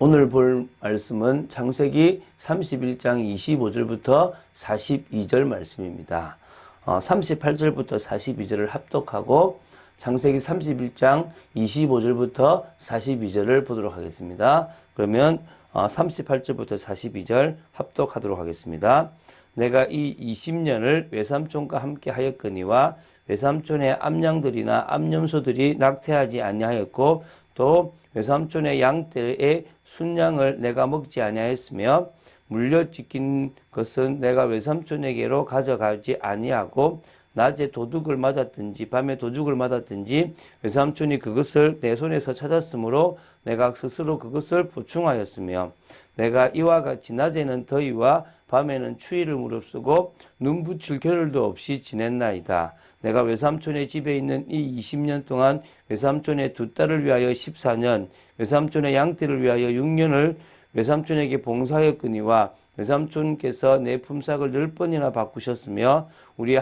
오늘 볼 말씀은 창세기 31장 25절부터 42절 말씀입니다. 38절부터 42절을 합독하고 창세기 31장 25절부터 42절을 보도록 하겠습니다. 그러면 38절부터 42절 합독하도록 하겠습니다. 내가 이 20년을 외삼촌과 함께 하였거니와 외삼촌의 암양들이나 암염소들이 낙태하지 아니하였고 또 외삼촌의 양떼의 순양을 내가 먹지 아니하였으며 물려 찢긴 것은 내가 외삼촌에게로 가져가지 아니하고 낮에 도둑을 맞았든지 밤에 도둑을 맞았든지 외삼촌이 그것을 내 손에서 찾았으므로 내가 스스로 그것을 보충하였으며 내가 이와 같이 낮에는 더위와 밤에는 추위를 무릅쓰고 눈 붙일 겨를도 없이 지냈나이다. 내가 외삼촌의 집에 있는 이 20년 동안 외삼촌의 두 딸을 위하여 14년, 외삼촌의 양떼를 위하여 6년을 외삼촌에게 봉사하였거니와 외삼촌께서 내 품삯을 10번이나 바꾸셨으며 우리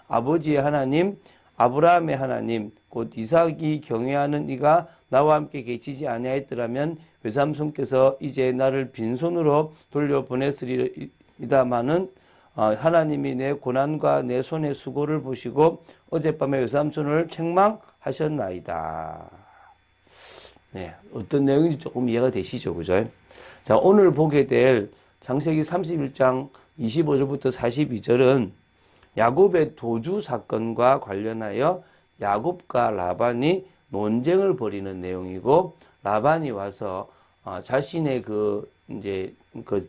아버지의 하나님, 아브라함의 하나님, 곧 이삭이 경외하는 이가 나와 함께 계시지 아니하였더라면 외삼손께서 이제 나를 빈손으로 돌려보냈으리이다마는 하나님이 내 고난과 내 손의 수고를 보시고 어젯밤에 외삼촌을 책망하셨나이다. 네, 어떤 내용인지 조금 이해가 되시죠, 그죠? 자, 오늘 보게 될 창세기 31장 25절부터 42절은 야곱의 도주 사건과 관련하여 야곱과 라반이 논쟁을 벌이는 내용이고, 라반이 와서 자신의 그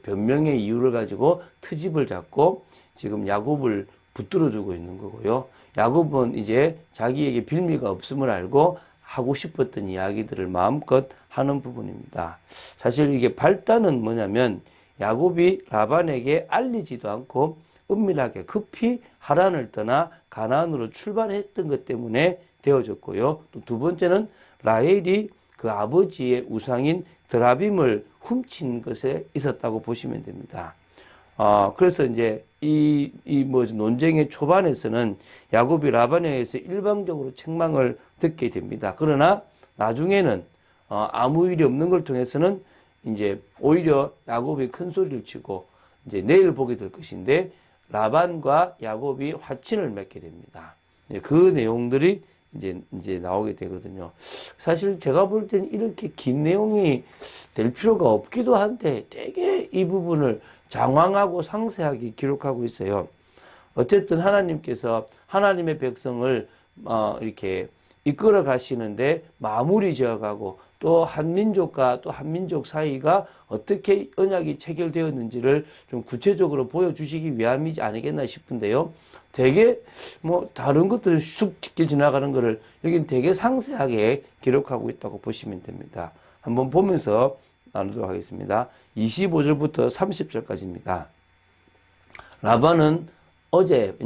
변명의 이유를 가지고 트집을 잡고 지금 야곱을 붙들어주고 있는 거고요. 야곱은 이제 자기에게 빌미가 없음을 알고 하고 싶었던 이야기들을 마음껏 하는 부분입니다. 사실 이게 발단은 뭐냐면 야곱이 라반에게 알리지도 않고 은밀하게 급히 하란을 떠나 가나안으로 출발했던 것 때문에 되어졌고요. 또 두 번째는 라헬이 그 아버지의 우상인 드라빔을 훔친 것에 있었다고 보시면 됩니다. 그래서 이제 논쟁의 초반에서는 야곱이 라반에 의해서 일방적으로 책망을 듣게 됩니다. 그러나 나중에는 아무 일이 없는 걸 통해서는 이제 오히려 야곱이 큰 소리를 치고 이제 내일 보게 될 것인데 라반과 야곱이 화친을 맺게 됩니다. 그 내용들이 이제 나오게 되거든요. 사실 제가 볼 때는 이렇게 긴 내용이 될 필요가 없기도 한데 되게 이 부분을 장황하고 상세하게 기록하고 있어요. 어쨌든 하나님께서 하나님의 백성을 이렇게 이끌어 가시는데 마무리 지어가고 또 한민족과 또 한민족 사이가 어떻게 언약이 체결되었는지를 좀 구체적으로 보여주시기 위함이지 아니겠나 싶은데요. 되게 다른 것들은 쑥 짚게 지나가는 거를 여긴 되게 상세하게 기록하고 있다고 보시면 됩니다. 한번 보면서 나누도록 하겠습니다. 25절부터 30절까지입니다. 라반은 어제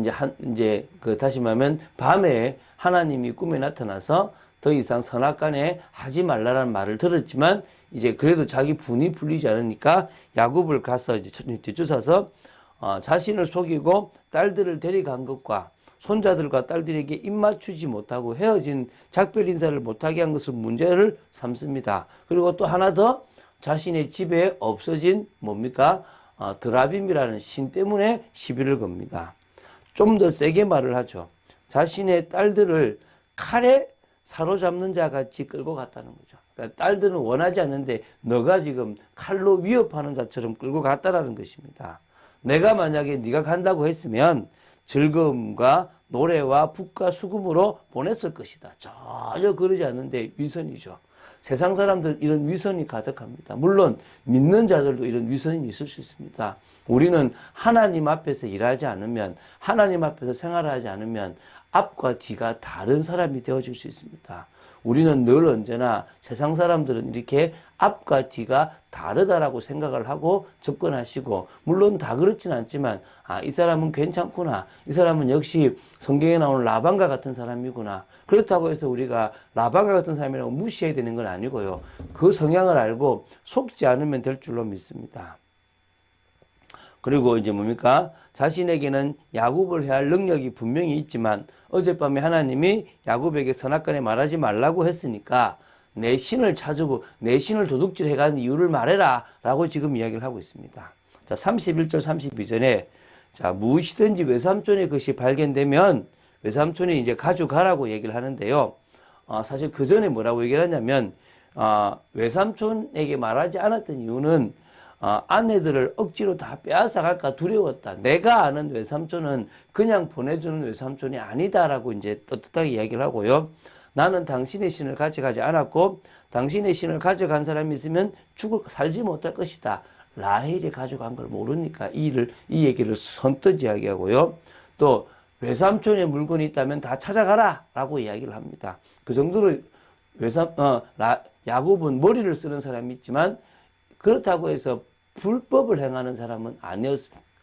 다시 말하면 밤에 하나님이 꿈에 나타나서 더 이상 선악간에 하지 말라라는 말을 들었지만 이제 그래도 자기 분이 풀리지 않으니까 야곱을 가서 이제 뒤쫓아서 자신을 속이고 딸들을 데려간 것과 손자들과 딸들에게 입맞추지 못하고 헤어진 작별 인사를 못하게 한 것을 문제를 삼습니다. 그리고 또 하나 더 자신의 집에 없어진 드라빔이라는 신 때문에 시비를 겁니다. 좀 더 세게 말을 하죠. 자신의 딸들을 칼에 사로잡는 자 같이 끌고 갔다는 거죠. 그러니까 딸들은 원하지 않는데 너가 지금 칼로 위협하는 자처럼 끌고 갔다라는 것입니다. 내가 만약에 네가 간다고 했으면 즐거움과 노래와 북과 수금으로 보냈을 것이다. 전혀 그러지 않는데 위선이죠. 세상 사람들은 이런 위선이 가득합니다. 물론 믿는 자들도 이런 위선이 있을 수 있습니다. 우리는 하나님 앞에서 일하지 않으면, 하나님 앞에서 생활하지 않으면 앞과 뒤가 다른 사람이 되어질 수 있습니다. 우리는 늘 언제나 세상 사람들은 이렇게 앞과 뒤가 다르다라고 생각을 하고 접근하시고, 물론 다 그렇진 않지만 이 사람은 괜찮구나, 이 사람은 역시 성경에 나오는 라반과 같은 사람이구나, 그렇다고 해서 우리가 라반과 같은 사람이라고 무시해야 되는 건 아니고요. 그 성향을 알고 속지 않으면 될 줄로 믿습니다. 그리고 이제 자신에게는 야곱을 해야 할 능력이 분명히 있지만 어젯밤에 하나님이 야곱에게 선악간에 말하지 말라고 했으니까 내 신을 찾고 내 신을 도둑질해간 이유를 말해라 라고 지금 이야기를 하고 있습니다. 자, 31절 32절에 자, 무엇이든지 외삼촌의 것이 발견되면 외삼촌이 이제 가져가라고 얘기를 하는데요. 사실 그 전에 뭐라고 얘기를 하냐면 외삼촌에게 말하지 않았던 이유는 아내들을 억지로 다 빼앗아 갈까 두려웠다. 내가 아는 외삼촌은 그냥 보내주는 외삼촌이 아니다라고 이제 떳떳하게 이야기를 하고요. 나는 당신의 신을 가져가지 않았고 당신의 신을 가져간 사람이 있으면 살지 못할 것이다. 라헬이 가져간 걸 모르니까 이 얘기를 선뜻 이야기하고요. 또 외삼촌의 물건이 있다면 다 찾아가라 라고 이야기를 합니다. 그 정도로 야곱은 머리를 쓰는 사람이 있지만 그렇다고 해서 불법을 행하는 사람은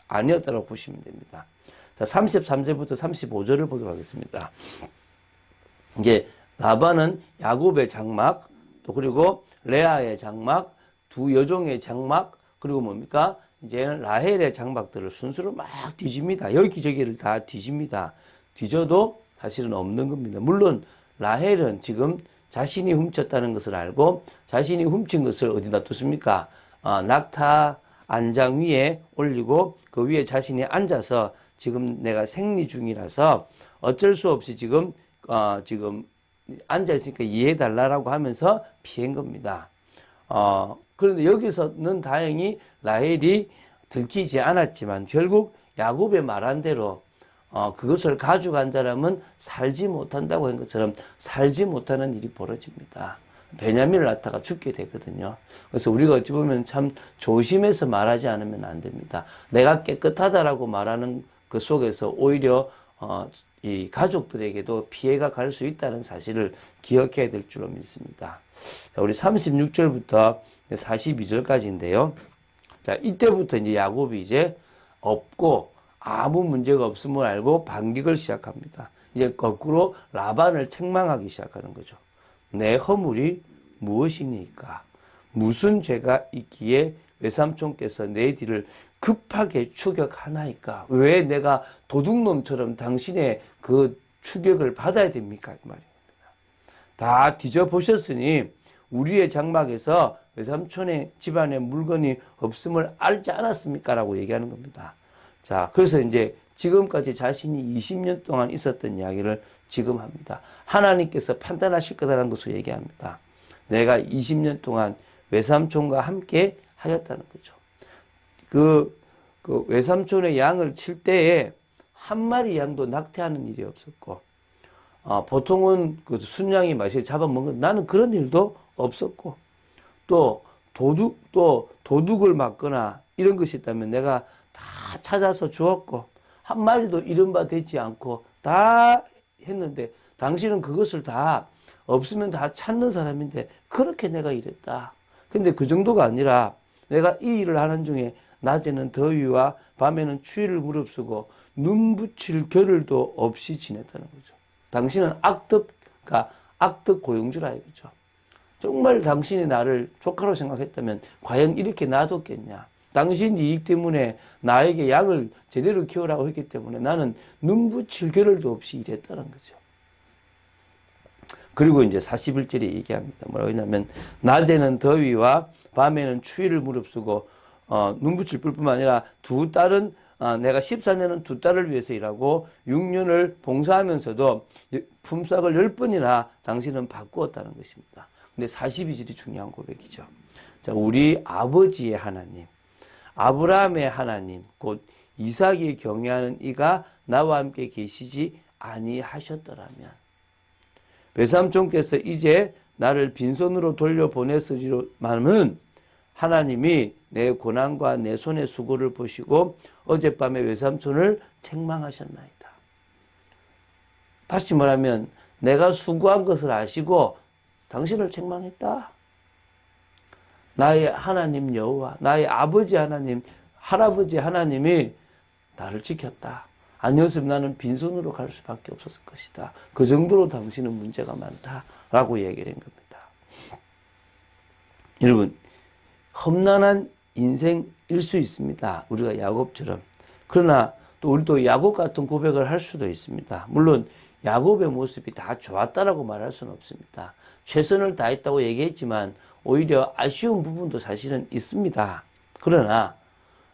아니었다고 보시면 됩니다. 자, 33절부터 35절을 보도록 하겠습니다. 이제 라반은 야곱의 장막, 또 그리고 레아의 장막, 두 여종의 장막, 그리고 뭡니까? 이제는 라헬의 장막들을 순서로 막 뒤집니다. 여기저기를 다 뒤집니다. 뒤져도 사실은 없는 겁니다. 물론 라헬은 지금 자신이 훔쳤다는 것을 알고 자신이 훔친 것을 어디다 뒀습니까? 낙타 안장 위에 올리고 그 위에 자신이 앉아서 지금 내가 생리 중이라서 어쩔 수 없이 지금 앉아있으니까 이해해달라고 하면서 피한 겁니다. 그런데 여기서는 다행히 라헬이 들키지 않았지만 결국 야곱의 말한 대로 그것을 가져간 사람은 살지 못한다고 한 것처럼 살지 못하는 일이 벌어집니다. 베냐민을 낳다가 죽게 되거든요. 그래서 우리가 어찌 보면 참 조심해서 말하지 않으면 안 됩니다. 내가 깨끗하다라고 말하는 그 속에서 오히려 이 가족들에게도 피해가 갈 수 있다는 사실을 기억해야 될 줄로 믿습니다. 자, 우리 36절부터 42절까지인데요. 자, 이때부터 이제 야곱이 이제 없고 아무 문제가 없음을 알고 반격을 시작합니다. 이제 거꾸로 라반을 책망하기 시작하는 거죠. 내 허물이 무엇이니까? 무슨 죄가 있기에 외삼촌께서 내 뒤를 급하게 추격하나이까? 왜 내가 도둑놈처럼 당신의 그 추격을 받아야 됩니까? 이 말입니다. 다 뒤져보셨으니 우리의 장막에서 외삼촌의 집안에 물건이 없음을 알지 않았습니까? 라고 얘기하는 겁니다. 자, 그래서 이제 지금까지 자신이 20년 동안 있었던 이야기를 지금 합니다. 하나님께서 판단하실 거다라는 것을 얘기합니다. 내가 20년 동안 외삼촌과 함께 하였다는 거죠. 그 외삼촌의 양을 칠 때에 한 마리 양도 낙태하는 일이 없었고, 보통은 그 순양이 맛이 잡아먹는, 나는 그런 일도 없었고, 또 도둑을 맞거나 이런 것이 있다면 내가 다 찾아서 주었고, 한 마리도 이른바 되지 않고 다 했는데, 당신은 그것을 다 없으면 다 찾는 사람인데, 그렇게 내가 이랬다. 근데 그 정도가 아니라, 내가 이 일을 하는 중에 낮에는 더위와 밤에는 추위를 무릅쓰고 눈 붙일 겨를도 없이 지냈다는 거죠. 당신은 악덕 고용주라 이거죠. 정말 당신이 나를 조카로 생각했다면 과연 이렇게 놔뒀겠냐. 당신 이익 때문에 나에게 양을 제대로 키우라고 했기 때문에 나는 눈 붙일 겨를도 없이 일했다는 거죠. 그리고 이제 41절에 얘기합니다. 뭐라고 했냐면 낮에는 더위와 밤에는 추위를 무릅쓰고 눈 붙일 뿐만 아니라 두 딸은 내가 14년은 두 딸을 위해서 일하고 6년을 봉사하면서도 품삯을 10번이나 당신은 바꾸었다는 것입니다. 근데 42절이 중요한 고백이죠. 자, 우리 아버지의 하나님, 아브라함의 하나님, 곧 이삭이 경외하는 이가 나와 함께 계시지 아니하셨더라면 외삼촌께서 이제 나를 빈손으로 돌려보냈으리만은 하나님이 내 고난과 내 손의 수고를 보시고 어젯밤에 외삼촌을 책망하셨나이다. 다시 말하면 내가 수고한 것을 아시고 당신을 책망했다. 나의 하나님 여호와, 나의 아버지 하나님, 할아버지 하나님이 나를 지켰다. 아니었으면 나는 빈손으로 갈 수밖에 없었을 것이다. 그 정도로 당신은 문제가 많다라고 얘기를 한 겁니다. 여러분, 험난한 인생일 수 있습니다. 우리가 야곱처럼. 그러나 또 우리도 야곱 같은 고백을 할 수도 있습니다. 물론 야곱의 모습이 다 좋았다라고 말할 수는 없습니다. 최선을 다했다고 얘기했지만 오히려 아쉬운 부분도 사실은 있습니다. 그러나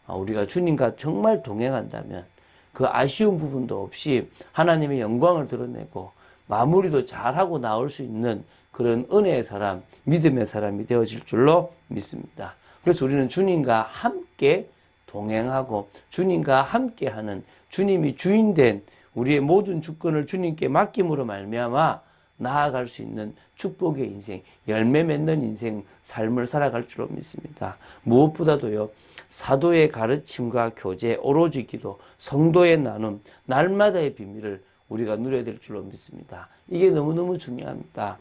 우리가 주님과 정말 동행한다면 그 아쉬운 부분도 없이 하나님의 영광을 드러내고 마무리도 잘하고 나올 수 있는 그런 은혜의 사람, 믿음의 사람이 되어질 줄로 믿습니다. 그래서 우리는 주님과 함께 동행하고 주님과 함께하는 주님이 주인된 우리의 모든 주권을 주님께 맡김으로 말미암아 나아갈 수 있는 축복의 인생, 열매 맺는 인생, 삶을 살아갈 줄로 믿습니다. 무엇보다도요, 사도의 가르침과 교제, 오로지 기도, 성도의 나눔, 날마다의 비밀을 우리가 누려야 될 줄로 믿습니다. 이게 너무너무 중요합니다.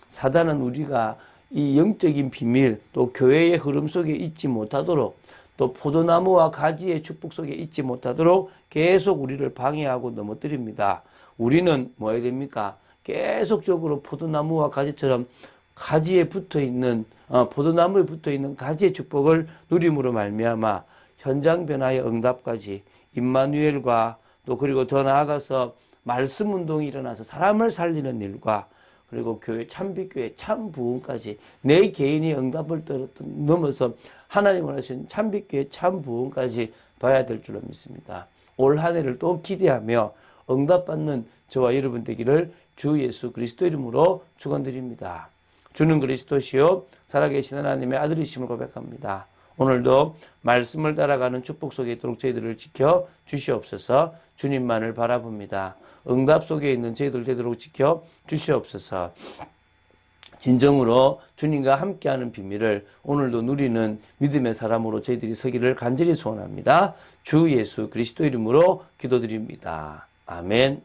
사단은 우리가 이 영적인 비밀, 또 교회의 흐름 속에 있지 못하도록, 또 포도나무와 가지의 축복 속에 있지 못하도록 계속 우리를 방해하고 넘어뜨립니다. 우리는 뭐 해야 됩니까? 계속적으로 포도나무와 가지처럼 가지에 붙어있는 포도나무에 붙어있는 가지의 축복을 누림으로 말미암아 현장 변화의 응답까지 임마누엘과 또 그리고 더 나아가서 말씀 운동이 일어나서 사람을 살리는 일과 그리고 교회 참빛교회 참부흥까지 내 개인의 응답을 넘어서 하나님 원하신 참빛교회 참부흥까지 봐야 될 줄로 믿습니다. 올 한 해를 또 기대하며 응답받는 저와 여러분 되기를 주 예수 그리스도 이름으로 축원드립니다. 주는 그리스도시요 살아계신 하나님의 아들이심을 고백합니다. 오늘도 말씀을 따라가는 축복 속에 있도록 저희들을 지켜 주시옵소서. 주님만을 바라봅니다. 응답 속에 있는 저희들 되도록 지켜 주시옵소서. 진정으로 주님과 함께하는 비밀을 오늘도 누리는 믿음의 사람으로 저희들이 서기를 간절히 소원합니다. 주 예수 그리스도 이름으로 기도드립니다. 아멘.